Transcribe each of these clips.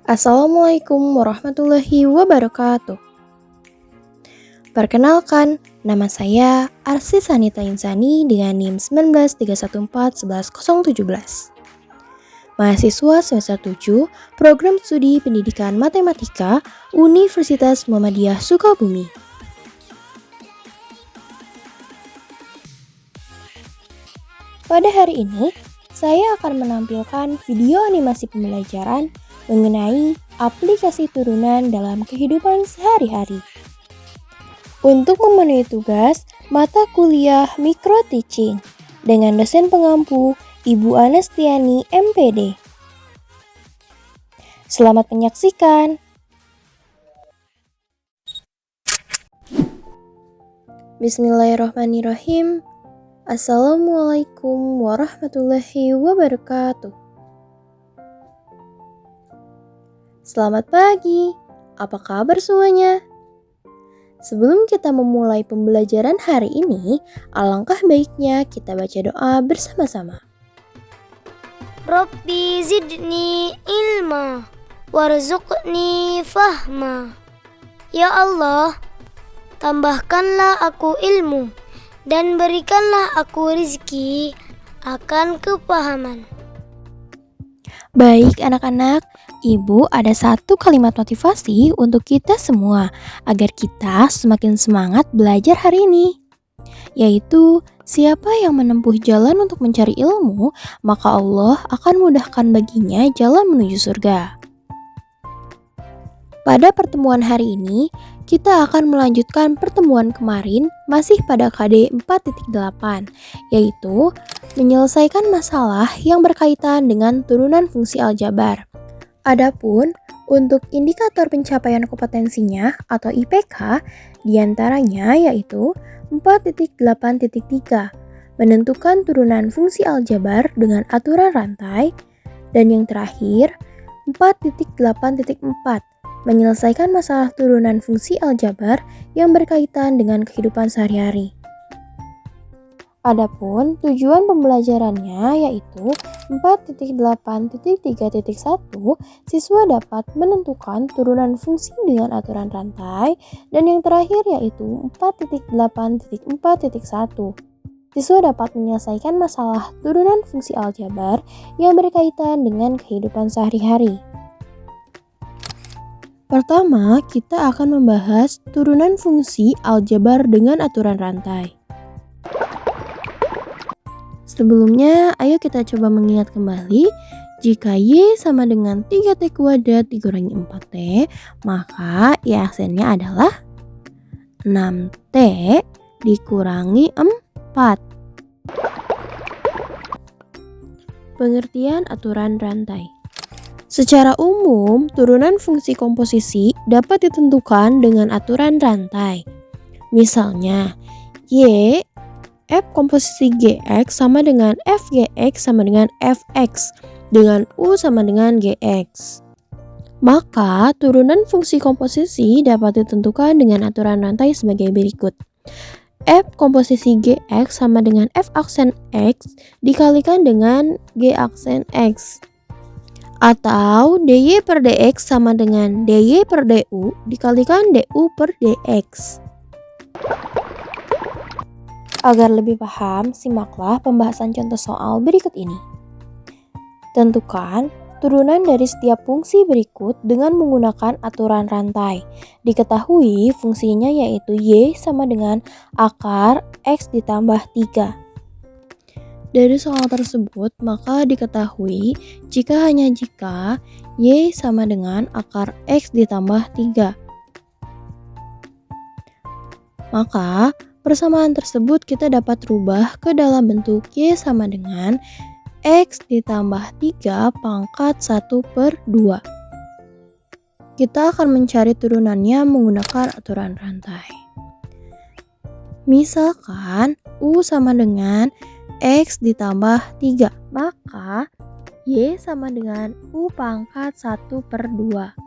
Assalamualaikum warahmatullahi wabarakatuh. Perkenalkan, nama saya Arsi Sanita Insani dengan NIM 193141117. Mahasiswa semester 7, Program Studi Pendidikan Matematika, Universitas Muhammadiyah Sukabumi. Pada hari ini, saya akan menampilkan video animasi pembelajaran mengenai aplikasi turunan dalam kehidupan sehari-hari. Untuk memenuhi tugas mata kuliah Micro Teaching dengan dosen pengampu Ibu Anestiani MPD. Selamat menyaksikan. Bismillahirrahmanirrahim. Assalamualaikum warahmatullahi wabarakatuh. Selamat pagi, apa kabar semuanya? Sebelum kita memulai pembelajaran hari ini, alangkah baiknya kita baca doa bersama-sama. Rabbi zidni ilma, warzuqni fahma. Ya Allah, tambahkanlah aku ilmu dan berikanlah aku rizki akan kepahaman. Baik anak-anak, Ibu ada satu kalimat motivasi untuk kita semua agar kita semakin semangat belajar hari ini. Yaitu, siapa yang menempuh jalan untuk mencari ilmu, maka Allah akan mudahkan baginya jalan menuju surga. Pada pertemuan hari ini, kita akan melanjutkan pertemuan kemarin masih pada KD 4.8, yaitu menyelesaikan masalah yang berkaitan dengan turunan fungsi aljabar. Adapun untuk indikator pencapaian kompetensinya atau IPK, diantaranya yaitu 4.8.3, menentukan turunan fungsi aljabar dengan aturan rantai, dan yang terakhir 4.8.4, menyelesaikan masalah turunan fungsi aljabar yang berkaitan dengan kehidupan sehari-hari. Adapun tujuan pembelajarannya yaitu 4.8.3.1, siswa dapat menentukan turunan fungsi dengan aturan rantai, dan yang terakhir yaitu 4.8.4.1. Siswa dapat menyelesaikan masalah turunan fungsi aljabar yang berkaitan dengan kehidupan sehari-hari. Pertama, kita akan membahas turunan fungsi aljabar dengan aturan rantai. Sebelumnya, ayo kita coba mengingat kembali, jika Y sama dengan 3T kuadrat dikurangi 4T, maka Y aksennya adalah 6T dikurangi 4. Pengertian aturan rantai. Secara umum, turunan fungsi komposisi dapat ditentukan dengan aturan rantai. Misalnya, Y F komposisi Gx sama dengan Fgx sama dengan Fx, dengan U sama dengan Gx. Maka, turunan fungsi komposisi dapat ditentukan dengan aturan rantai sebagai berikut. F komposisi Gx sama dengan F aksen X dikalikan dengan G aksen X. Atau dy per dx sama dengan dy per du dikalikan du per dx. Agar lebih paham, simaklah pembahasan contoh soal berikut ini. Tentukan turunan dari setiap fungsi berikut dengan menggunakan aturan rantai. Diketahui fungsinya yaitu y sama dengan akar x ditambah 3. Dari soal tersebut, maka diketahui jika y sama dengan akar x ditambah 3. Maka, persamaan tersebut kita dapat rubah ke dalam bentuk y sama dengan x ditambah 3 pangkat 1/2. Kita akan mencari turunannya menggunakan aturan rantai. Misalkan, U sama dengan X ditambah 3, maka Y sama dengan U pangkat 1/2.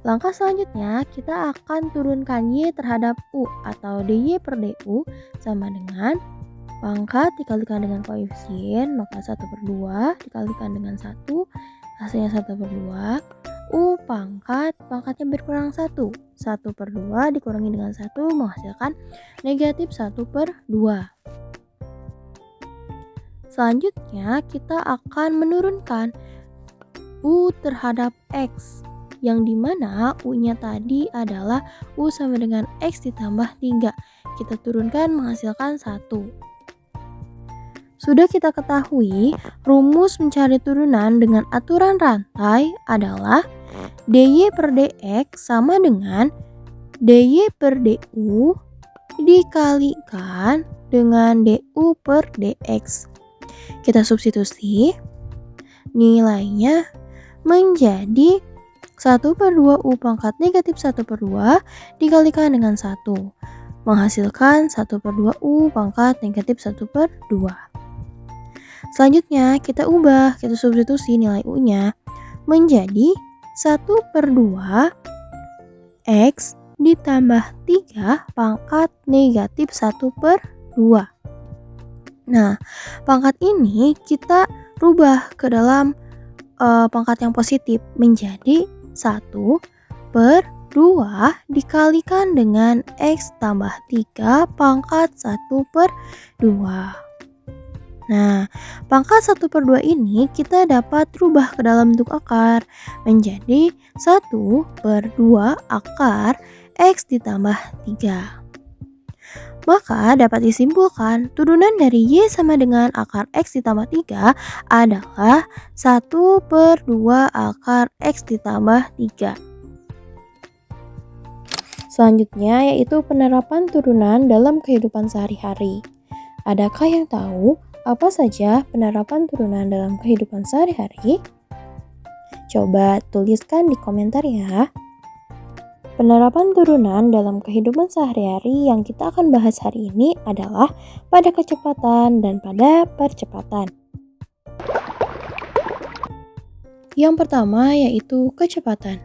Langkah selanjutnya, kita akan turunkan Y terhadap U atau dy per du sama dengan pangkat dikalikan dengan koefisien, maka 1/2 dikalikan dengan 1, hasilnya 1/2, U pangkatnya berkurang 1. 1/2 dikurangi dengan 1 menghasilkan negatif 1/2. Selanjutnya kita akan menurunkan U terhadap X, yang dimana U-nya tadi adalah U sama dengan X ditambah 3. Kita turunkan menghasilkan 1. Sudah kita ketahui, rumus mencari turunan dengan aturan rantai adalah dy per dx sama dengan dy per du dikalikan dengan du per dx. Kita substitusi, nilainya menjadi 1/2 U pangkat negatif 1/2 dikalikan dengan 1, menghasilkan 1/2 U pangkat negatif 1/2. Selanjutnya kita substitusi nilai U-nya menjadi 1/2 X ditambah 3 pangkat negatif 1/2. Nah, pangkat ini kita rubah ke dalam pangkat yang positif menjadi 1/2 dikalikan dengan X tambah 3 pangkat 1/2. Nah, pangkat 1/2 ini kita dapat rubah ke dalam bentuk akar menjadi 1/2 akar X ditambah 3. Maka dapat disimpulkan turunan dari Y sama dengan akar X ditambah 3 adalah 1/2 akar X ditambah 3. Selanjutnya yaitu penerapan turunan dalam kehidupan sehari-hari. Adakah yang tahu apa saja penerapan turunan dalam kehidupan sehari-hari? Coba tuliskan di komentar ya. Penerapan turunan dalam kehidupan sehari-hari yang kita akan bahas hari ini adalah pada kecepatan dan pada percepatan. Yang pertama yaitu kecepatan.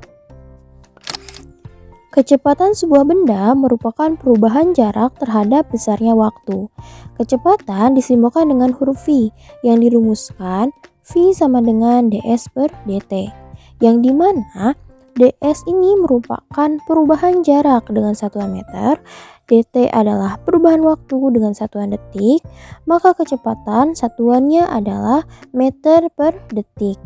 Kecepatan sebuah benda merupakan perubahan jarak terhadap besarnya waktu. Kecepatan disimbolkan dengan huruf V yang dirumuskan V sama dengan ds per dt, yang dimana ds ini merupakan perubahan jarak dengan satuan meter, dt adalah perubahan waktu dengan satuan detik, maka kecepatan satuannya adalah meter per detik.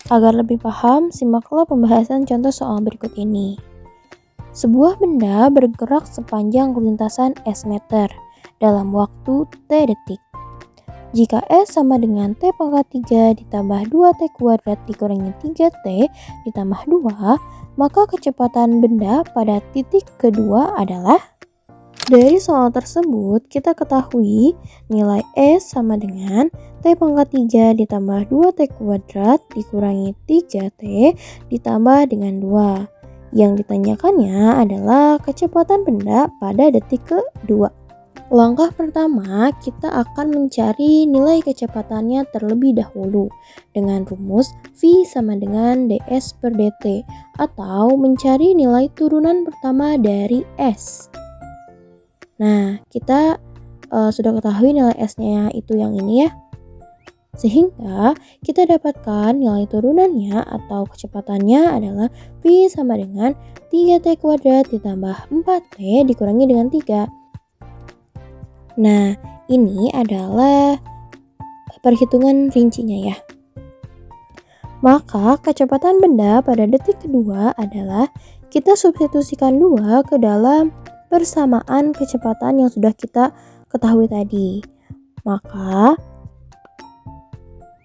Agar lebih paham, simaklah pembahasan contoh soal berikut ini. Sebuah benda bergerak sepanjang lintasan S meter dalam waktu T detik. Jika S sama dengan T pangkat 3 ditambah 2T kuadrat dikurangi 3T ditambah 2, maka kecepatan benda pada titik kedua adalah. Dari soal tersebut, kita ketahui nilai S sama dengan T pangkat 3 ditambah 2T kuadrat dikurangi 3T ditambah dengan 2. Yang ditanyakannya adalah kecepatan benda pada detik kedua. Langkah pertama, kita akan mencari nilai kecepatannya terlebih dahulu dengan rumus V sama dengan ds per dt, atau mencari nilai turunan pertama dari S. Nah, kita sudah ketahui nilai S-nya itu yang ini ya. Sehingga kita dapatkan nilai turunannya atau kecepatannya adalah V sama dengan 3T kuadrat ditambah 4T dikurangi dengan 3. Nah, ini adalah perhitungan rincinya ya. Maka kecepatan benda pada detik kedua adalah kita substitusikan 2 ke dalam persamaan kecepatan yang sudah kita ketahui tadi. Maka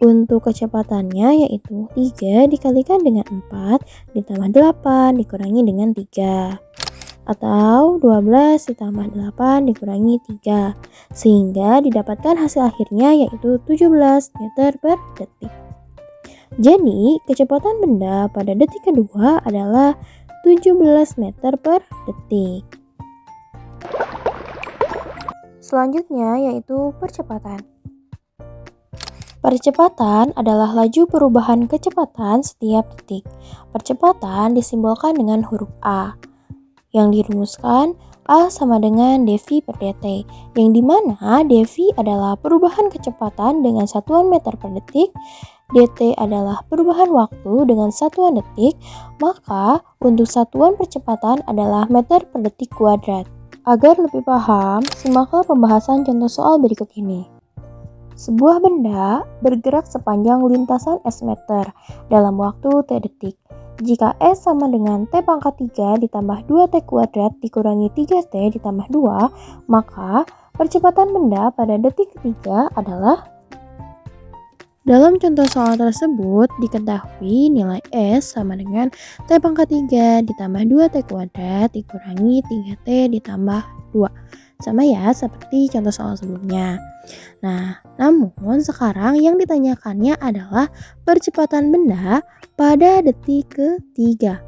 untuk kecepatannya yaitu 3 dikalikan dengan 4 ditambah 8 dikurangi dengan 3. Atau 12 ditambah 8 dikurangi 3. Sehingga didapatkan hasil akhirnya yaitu 17 meter per detik. Jadi kecepatan benda pada detik kedua adalah 17 meter per detik. Selanjutnya yaitu percepatan. Percepatan adalah laju perubahan kecepatan setiap detik. Percepatan disimbolkan dengan huruf A, yang dirumuskan A sama dengan dv per dt, yang dimana dv adalah perubahan kecepatan dengan satuan meter per detik, dt adalah perubahan waktu dengan satuan detik, maka untuk satuan percepatan adalah meter per detik kuadrat. Agar lebih paham, simaklah pembahasan contoh soal berikut ini. Sebuah benda bergerak sepanjang lintasan S meter dalam waktu T detik. Jika S sama dengan T pangkat 3 ditambah 2T kuadrat dikurangi 3T ditambah 2, maka percepatan benda pada detik ketiga adalah. Dalam contoh soal tersebut diketahui nilai S sama dengan T pangkat 3 ditambah 2T kuadrat dikurangi 3T ditambah 2. Sama ya seperti contoh soal sebelumnya. Nah, namun sekarang yang ditanyakannya adalah percepatan benda pada detik ketiga.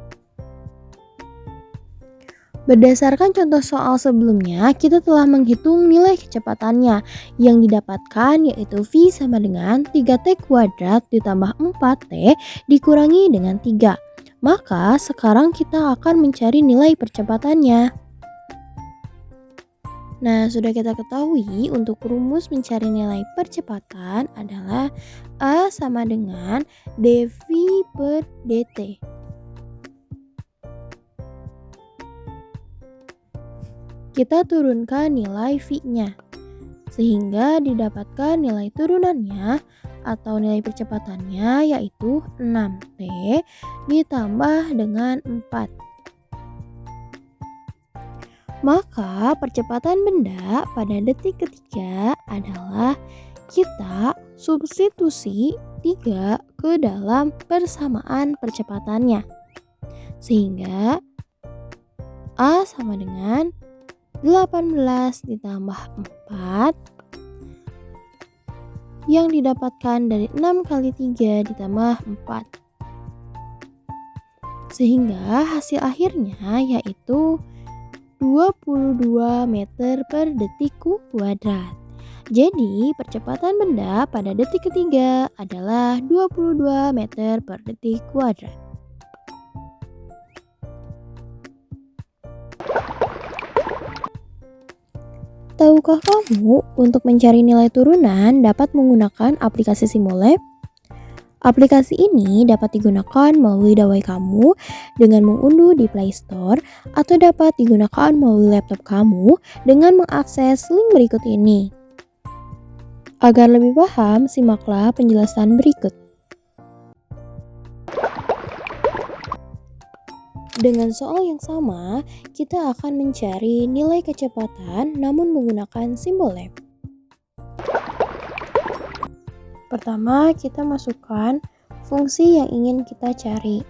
Berdasarkan contoh soal sebelumnya, kita telah menghitung nilai kecepatannya yang didapatkan yaitu V sama dengan 3T kuadrat ditambah 4T dikurangi dengan 3. Maka sekarang kita akan mencari nilai percepatannya. Nah, sudah kita ketahui untuk rumus mencari nilai percepatan adalah A sama dengan dv per dt. Kita turunkan nilai V-nya, sehingga didapatkan nilai turunannya atau nilai percepatannya yaitu 6T ditambah dengan 4. Maka percepatan benda pada detik ketiga adalah kita substitusi 3 ke dalam persamaan percepatannya. Sehingga A sama dengan 18 ditambah 4 yang didapatkan dari 6 kali 3 ditambah 4. Sehingga hasil akhirnya yaitu 22 meter per detik kuadrat. Jadi, percepatan benda pada detik ketiga adalah 22 meter per detik kuadrat. Tahukah kamu untuk mencari nilai turunan dapat menggunakan aplikasi Simulab? Aplikasi ini dapat digunakan melalui dawai kamu dengan mengunduh di Play Store atau dapat digunakan melalui laptop kamu dengan mengakses link berikut ini. Agar lebih paham, simaklah penjelasan berikut. Dengan soal yang sama, kita akan mencari nilai kecepatan namun menggunakan simbol lab. Pertama, kita masukkan fungsi yang ingin kita cari.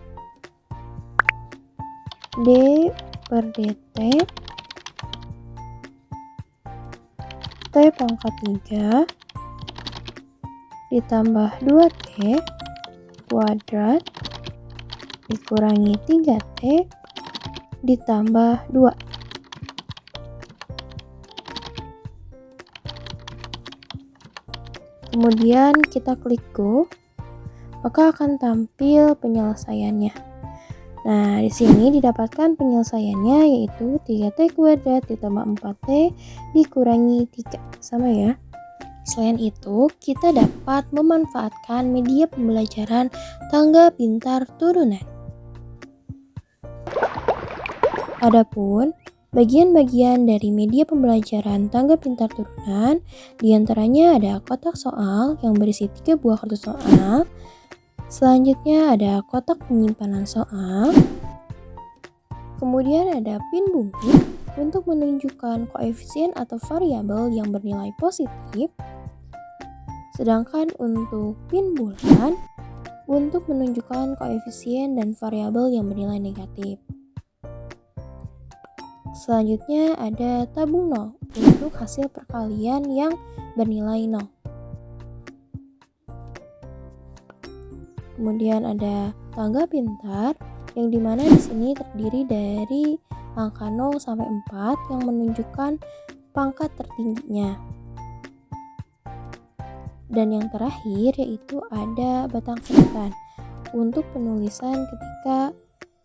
D per dt T pangkat 3 ditambah 2T kuadrat dikurangi 3T ditambah 2. Kemudian kita klik Go, maka akan tampil penyelesaiannya. Nah, di sini didapatkan penyelesaiannya yaitu 3T kuadrat ditambah 4T dikurangi 3. Sama ya. Selain itu, kita dapat memanfaatkan media pembelajaran tangga pintar turunan. Adapun bagian-bagian dari media pembelajaran tangga pintar turunan, diantaranya ada kotak soal yang berisi 3 buah kartu soal. Selanjutnya ada kotak penyimpanan soal. Kemudian ada pin bumi untuk menunjukkan koefisien atau variabel yang bernilai positif. Sedangkan untuk pin bulan untuk menunjukkan koefisien dan variabel yang bernilai negatif. Selanjutnya ada tabung 0 untuk hasil perkalian yang bernilai 0. Kemudian ada tangga pintar yang dimana di sini terdiri dari angka 0 sampai 4 yang menunjukkan pangkat tertingginya. Dan yang terakhir yaitu ada batang setan untuk penulisan ketika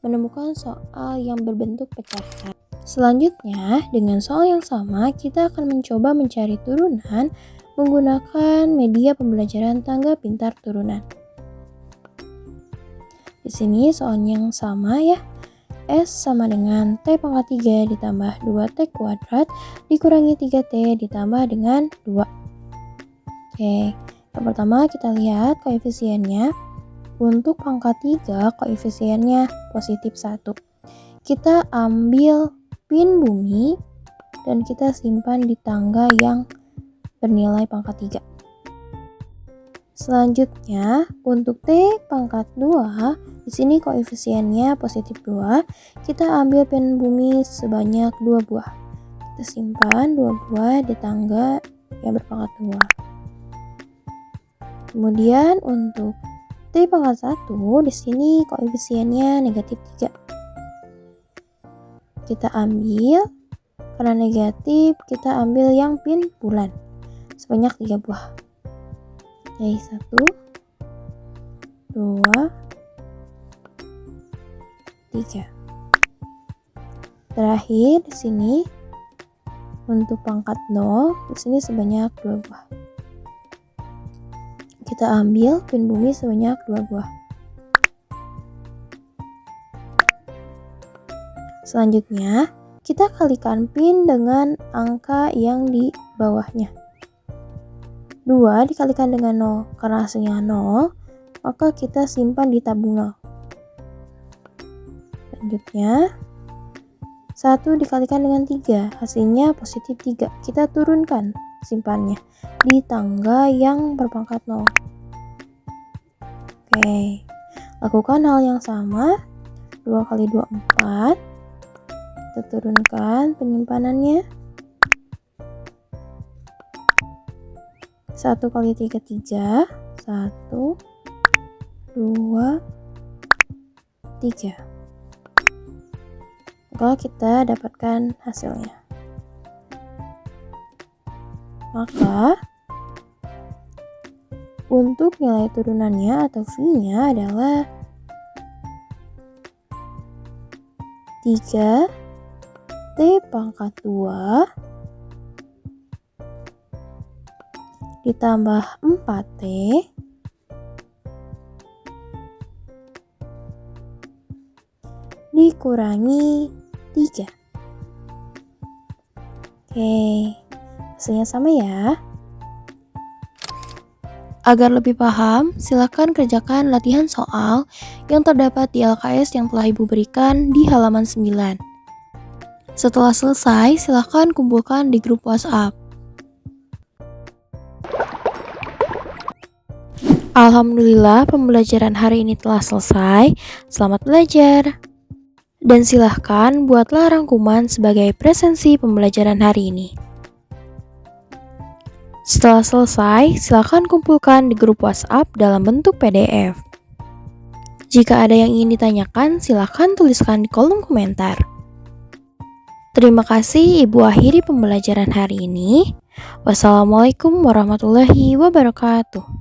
menemukan soal yang berbentuk pecahan. Selanjutnya, dengan soal yang sama, kita akan mencoba mencari turunan menggunakan media pembelajaran tangga pintar turunan. Di sini soalnya yang sama ya. S sama dengan T pangkat 3 ditambah 2T kuadrat dikurangi 3T ditambah dengan 2. Oke, yang pertama kita lihat koefisiennya. Untuk pangkat 3 koefisiennya positif 1. Kita ambil pin bumi dan kita simpan di tangga yang bernilai pangkat 3. Selanjutnya, untuk T pangkat 2, di sini koefisiennya positif 2. Kita ambil pin bumi sebanyak 2 buah. Kita simpan 2 buah di tangga yang berpangkat 2. Kemudian untuk T pangkat 1, di sini koefisiennya negatif 3. Kita ambil, karena negatif, kita ambil yang pin bulan sebanyak 3 buah. Oke, 1, 2, 3. Terakhir di sini untuk pangkat 0, di sini sebanyak 2 buah. Kita ambil pin bumi sebanyak 2 buah. Selanjutnya, kita kalikan pin dengan angka yang di bawahnya. 2 dikalikan dengan 0, karena hasilnya 0, maka kita simpan di tabung 0. Selanjutnya, 1 dikalikan dengan 3, hasilnya positif 3. Kita turunkan simpannya di tangga yang berpangkat 0. Oke, lakukan hal yang sama. 2 kali 2, 4. Kita turunkan penyimpanannya. 1 kali 3, 3. 1, 2, 3. Maka kita dapatkan hasilnya. Maka untuk nilai turunannya atau V-nya adalah 3 T pangkat 2 ditambah 4T dikurangi 3. Oke, hasilnya sama ya. Agar lebih paham, silakan kerjakan latihan soal yang terdapat di LKS yang telah Ibu berikan di halaman 9. Setelah selesai, silakan kumpulkan di grup WhatsApp. Alhamdulillah, pembelajaran hari ini telah selesai. Selamat belajar. Dan silahkan buatlah rangkuman sebagai presensi pembelajaran hari ini. Setelah selesai, silakan kumpulkan di grup WhatsApp dalam bentuk PDF. Jika ada yang ingin ditanyakan, silakan tuliskan di kolom komentar. Terima kasih, Ibu akhiri pembelajaran hari ini. Wassalamualaikum warahmatullahi wabarakatuh.